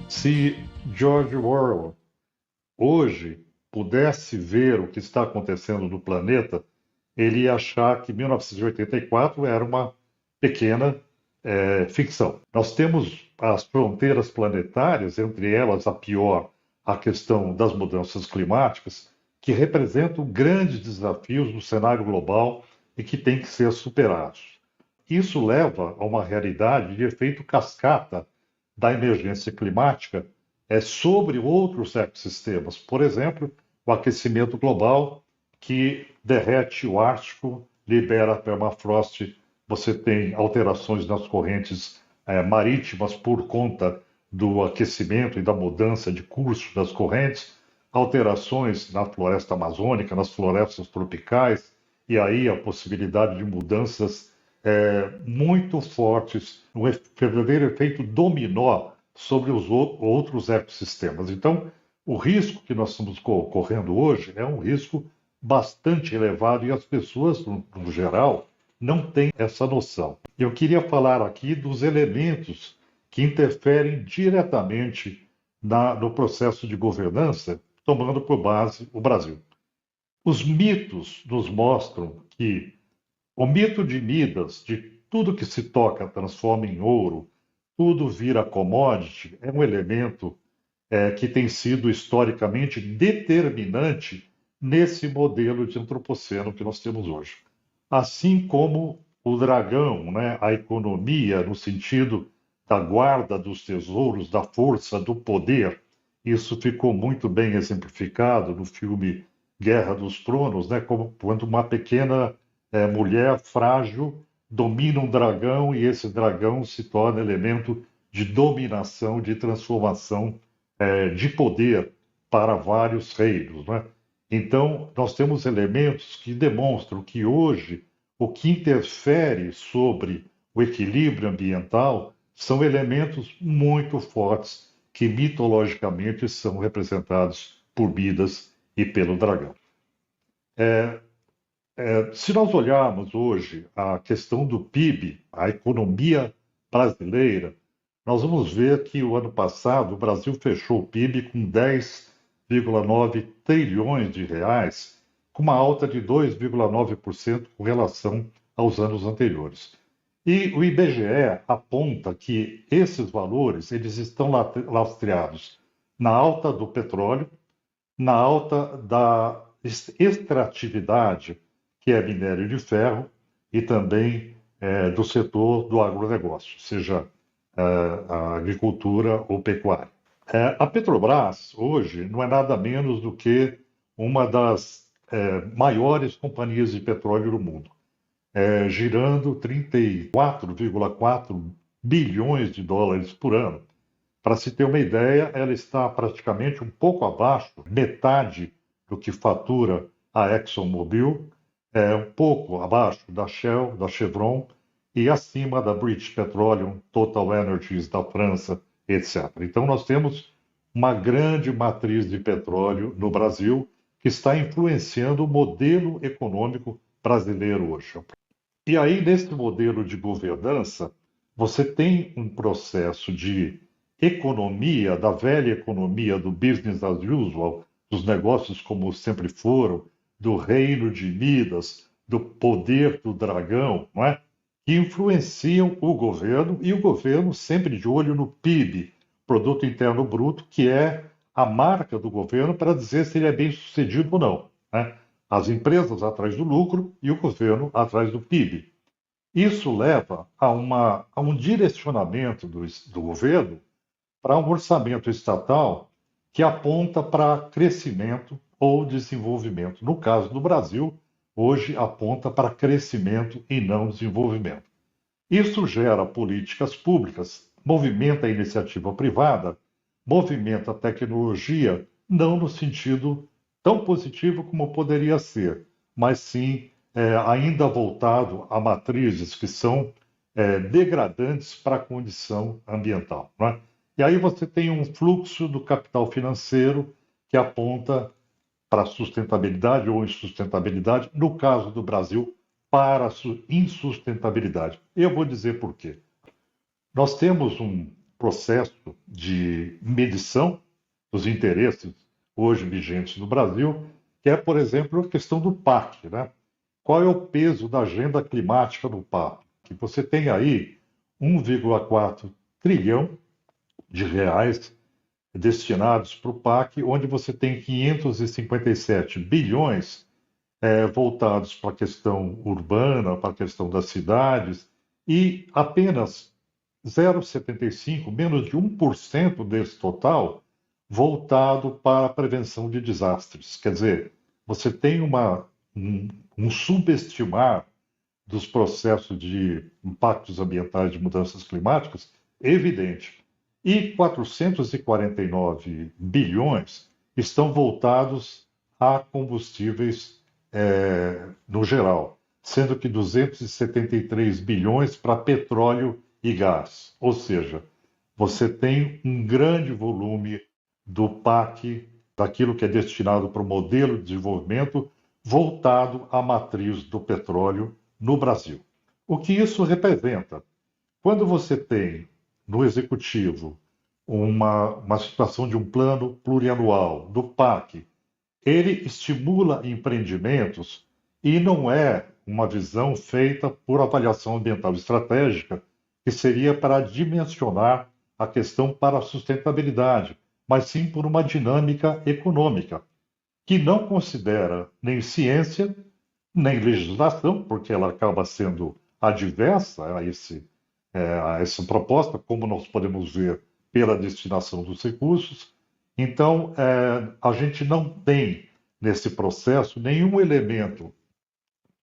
Se George Orwell hoje pudesse ver o que está acontecendo no planeta, ele ia achar que 1984 era uma pequena ficção. Nós temos as fronteiras planetárias, entre elas a pior, a questão das mudanças climáticas, que representam grandes desafios no cenário global e que têm que ser superados. Isso leva a uma realidade de efeito cascata da emergência climática sobre outros ecossistemas. Por exemplo, o aquecimento global que derrete o Ártico, libera permafrost, você tem alterações nas correntes marítimas por conta do aquecimento e da mudança de curso das correntes, alterações na floresta amazônica, nas florestas tropicais, e aí a possibilidade de mudanças muito fortes, um verdadeiro efeito dominó sobre os outros ecossistemas. Então, o risco que nós estamos correndo hoje é um risco bastante elevado e as pessoas, no geral, não têm essa noção. Eu queria falar aqui dos elementos que interferem diretamente no processo de governança, tomando por base o Brasil. Os mitos nos mostram que o mito de Midas, de tudo que se toca transforma em ouro, tudo vira commodity, é um elemento que tem sido historicamente determinante nesse modelo de antropoceno que nós temos hoje. Assim como o dragão, né, a economia no sentido da guarda dos tesouros, da força, do poder, isso ficou muito bem exemplificado no filme Guerra dos Tronos, né, como quando uma pequena mulher frágil domina um dragão e esse dragão se torna elemento de dominação, de transformação, de poder para vários reinos, né? Então, nós temos elementos que demonstram que hoje o que interfere sobre o equilíbrio ambiental são elementos muito fortes que mitologicamente são representados por Midas e pelo dragão. Se nós olharmos hoje a questão do PIB, a economia brasileira, nós vamos ver que o ano passado o Brasil fechou o PIB com 10,9 trilhões de reais, com uma alta de 2,9% com relação aos anos anteriores. E o IBGE aponta que esses valores eles estão lastreados na alta do petróleo, na alta da extratividade, que é minério de ferro, e também do setor do agronegócio, seja a agricultura ou pecuária. A Petrobras, hoje, não é nada menos do que uma das maiores companhias de petróleo do mundo, girando 34,4 bilhões de dólares por ano. Para se ter uma ideia, ela está praticamente um pouco abaixo, metade do que fatura a ExxonMobil, um pouco abaixo da Shell, da Chevron, e acima da British Petroleum, Total Energies da França, etc. Então, nós temos uma grande matriz de petróleo no Brasil que está influenciando o modelo econômico brasileiro hoje. E aí, nesse modelo de governança, você tem um processo de economia, da velha economia do business as usual, dos negócios como sempre foram, do reino de Midas, do poder do dragão, não é? Que influenciam o governo e o governo sempre de olho no PIB, Produto Interno Bruto, que é a marca do governo para dizer se ele é bem sucedido ou não, né? As empresas atrás do lucro e o governo atrás do PIB. Isso leva a um direcionamento do governo para um orçamento estatal que aponta para crescimento ou desenvolvimento. No caso do Brasil, hoje aponta para crescimento e não desenvolvimento. Isso gera políticas públicas, movimenta a iniciativa privada, movimenta a tecnologia, não no sentido tão positivo como poderia ser, mas sim ainda voltado a matrizes que são degradantes para a condição ambiental. Não é? E aí você tem um fluxo do capital financeiro que aponta para sustentabilidade ou insustentabilidade, no caso do Brasil, para a insustentabilidade. Eu vou dizer por quê. Nós temos um processo de medição dos interesses hoje vigentes no Brasil, que é, por exemplo, a questão do PAC, né? Qual é o peso da agenda climática no PAC? Que você tem aí 1,4 trilhão de reais destinados para o PAC, onde você tem 557 bilhões voltados para a questão urbana, para a questão das cidades, e apenas 0,75, menos de 1% desse total, voltado para a prevenção de desastres. Quer dizer, você tem um subestimar dos processos de impactos ambientais de mudanças climáticas evidente. E 449 bilhões estão voltados a combustíveis no geral, sendo que 273 bilhões para petróleo e gás. Ou seja, você tem um grande volume do PAC, daquilo que é destinado para o modelo de desenvolvimento, voltado à matriz do petróleo no Brasil. O que isso representa? Quando você tem no executivo uma situação de um plano plurianual do PAC, ele estimula empreendimentos e não é uma visão feita por avaliação ambiental estratégica, que seria para dimensionar a questão para a sustentabilidade, mas sim por uma dinâmica econômica, que não considera nem ciência, nem legislação, porque ela acaba sendo adversa a essa proposta, como nós podemos ver pela destinação dos recursos. Então, a gente não tem nesse processo nenhum elemento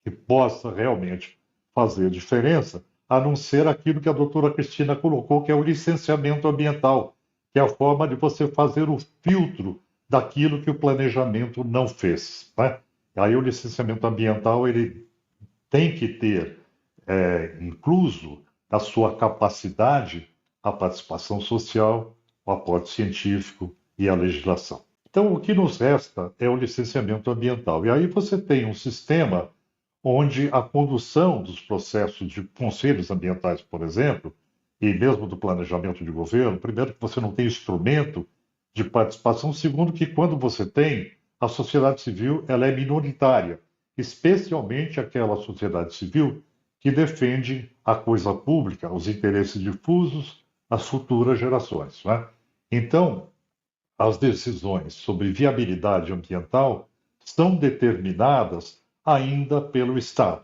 que possa realmente fazer diferença, a não ser aquilo que a doutora Cristina colocou, que é o licenciamento ambiental, que é a forma de você fazer o filtro daquilo que o planejamento não fez, né? Aí o licenciamento ambiental ele tem que ter incluso na sua capacidade a participação social, o aporte científico e a legislação. Então, o que nos resta é o licenciamento ambiental. E aí você tem um sistema onde a condução dos processos de conselhos ambientais, por exemplo, e mesmo do planejamento de governo, primeiro que você não tem instrumento de participação, segundo que quando você tem, a sociedade civil ela é minoritária, especialmente aquela sociedade civil que defende a coisa pública, os interesses difusos, as futuras gerações, né? Então, as decisões sobre viabilidade ambiental são determinadas ainda pelo Estado.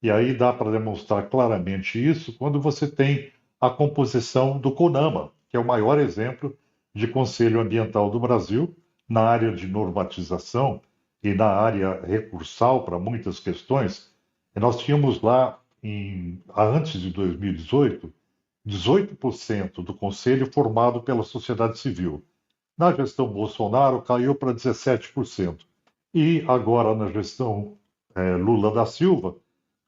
E aí dá para demonstrar claramente isso quando você tem a composição do CONAMA, que é o maior exemplo de Conselho Ambiental do Brasil, na área de normatização e na área recursal para muitas questões. E nós tínhamos lá, antes de 2018, 18% do Conselho formado pela sociedade civil. Na gestão Bolsonaro, caiu para 17%. E agora, na gestão Lula da Silva,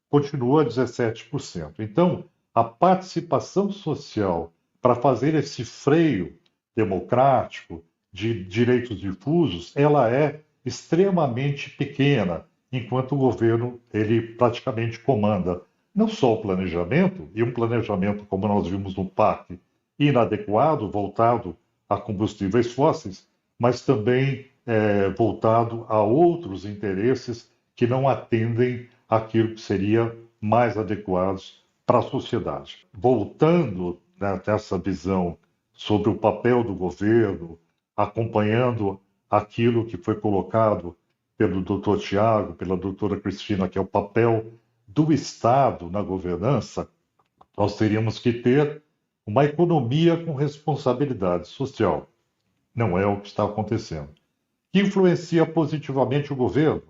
continua 17%. Então, a participação social para fazer esse freio democrático de direitos difusos, ela é extremamente pequena, enquanto o governo ele praticamente comanda não só o planejamento, e um planejamento como nós vimos no PAC, inadequado, voltado a combustíveis fósseis, mas também voltado a outros interesses que não atendem àquilo que seria mais adequados para a sociedade. Voltando, né, nessa visão sobre o papel do governo, acompanhando aquilo que foi colocado pelo doutor Tiago, pela doutora Cristina, que é o papel do Estado na governança, nós teríamos que ter uma economia com responsabilidade social. Não é o que está acontecendo. Que influencia positivamente o governo.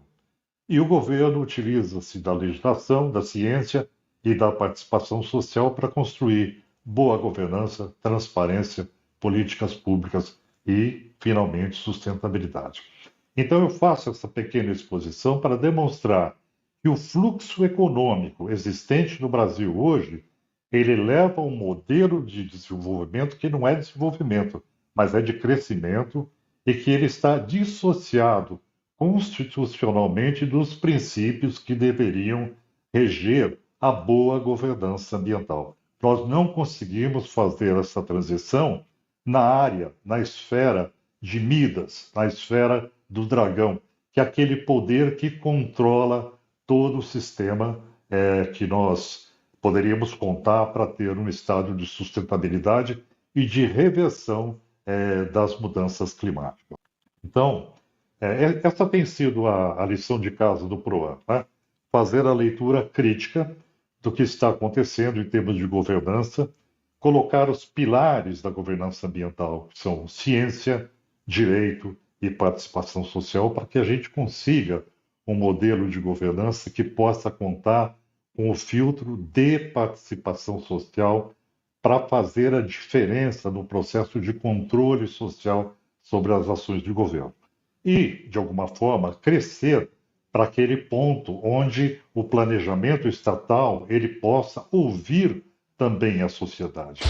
E o governo utiliza-se da legislação, da ciência e da participação social para construir boa governança, transparência, políticas públicas e, finalmente, sustentabilidade. Então, eu faço essa pequena exposição para demonstrar que o fluxo econômico existente no Brasil hoje, ele leva a um modelo de desenvolvimento que não é desenvolvimento, mas é de crescimento e que ele está dissociado constitucionalmente dos princípios que deveriam reger a boa governança ambiental. Nós não conseguimos fazer essa transição na área, na esfera de Midas, na esfera do dragão, que é aquele poder que controla todo o sistema que nós poderíamos contar para ter um estado de sustentabilidade e de reversão das mudanças climáticas. Então, essa tem sido a lição de casa do PROAN, né? Fazer a leitura crítica do que está acontecendo em termos de governança, colocar os pilares da governança ambiental, que são ciência, direito e participação social, para que a gente consiga um modelo de governança que possa contar com o filtro de participação social para fazer a diferença no processo de controle social sobre as ações de governo. E, de alguma forma, crescer para aquele ponto onde o planejamento estatal ele possa ouvir também a sociedade.